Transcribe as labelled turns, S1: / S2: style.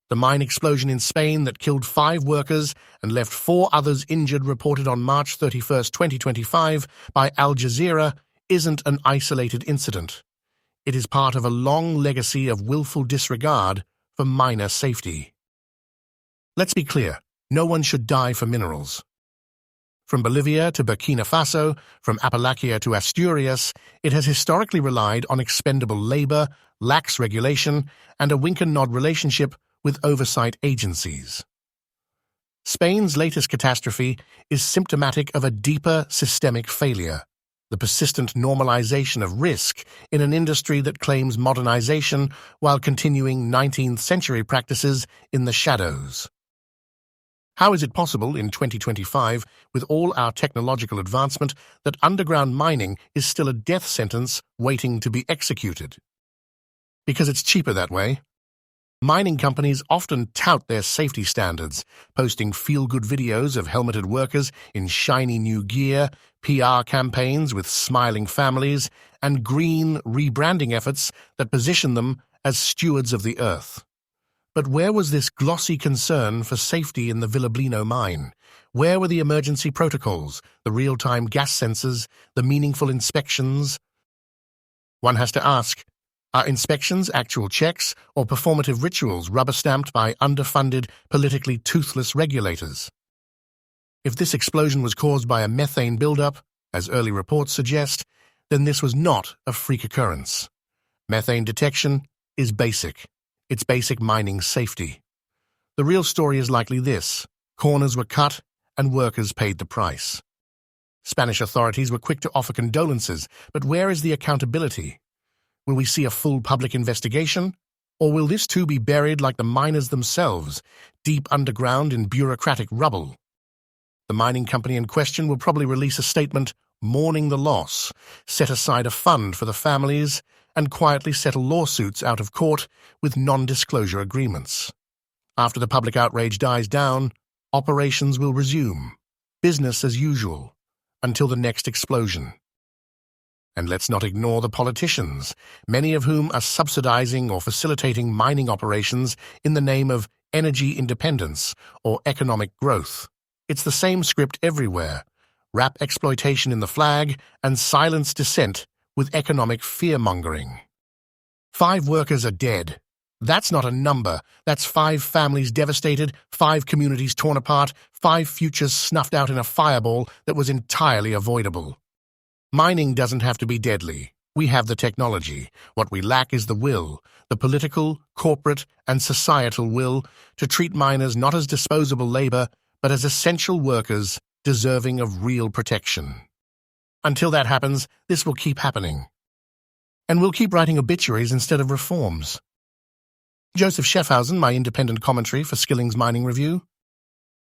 S1: The mine explosion in Spain that killed 5 workers and left 4 others injured, reported on March 31, 2025 by Al Jazeera, isn't an isolated incident. It is part of a long legacy of willful disregard for miner safety. Let's be clear, no one should die for minerals. From Bolivia to Burkina Faso, from Appalachia to Asturias, it has historically relied on expendable labor, lax regulation, and a wink-and-nod relationship with oversight agencies. Spain's latest catastrophe is symptomatic of a deeper systemic failure, the persistent normalization of risk in an industry that claims modernization while continuing 19th-century practices in the shadows. How is it possible in 2025, with all our technological advancement, that underground mining is still a death sentence waiting to be executed? Because it's cheaper that way. Mining companies often tout their safety standards, posting feel-good videos of helmeted workers in shiny new gear, PR campaigns with smiling families, and green rebranding efforts that position them as stewards of the earth. But where was this glossy concern for safety in the Villablino mine? Where were the emergency protocols, the real-time gas sensors, the meaningful inspections? One has to ask, are inspections actual checks or performative rituals rubber-stamped by underfunded, politically toothless regulators? If this explosion was caused by a methane buildup, as early reports suggest, then this was not a freak occurrence. Methane detection is basic. It's basic mining safety. The real story is likely this: corners were cut and workers paid the price. Spanish authorities were quick to offer condolences, but where is the accountability? Will we see a full public investigation? Or will this too be buried like the miners themselves, deep underground in bureaucratic rubble? The mining company in question will probably release a statement mourning the loss, set aside a fund for the families, and quietly settle lawsuits out of court with non-disclosure agreements. After the public outrage dies down, operations will resume, business as usual, until the next explosion. And let's not ignore the politicians, many of whom are subsidizing or facilitating mining operations in the name of energy independence or economic growth. It's the same script everywhere: wrap exploitation in the flag and silence dissent with economic fear-mongering. 5 workers are dead. That's not a number. That's 5 families devastated, 5 communities torn apart, 5 futures snuffed out in a fireball that was entirely avoidable. Mining doesn't have to be deadly. We have the technology. What we lack is the will, the political, corporate, and societal will to treat miners not as disposable labor, but as essential workers deserving of real protection. Until that happens, this will keep happening. And we'll keep writing obituaries instead of reforms. Joseph Schaffhausen, my independent commentary for Skillings Mining Review.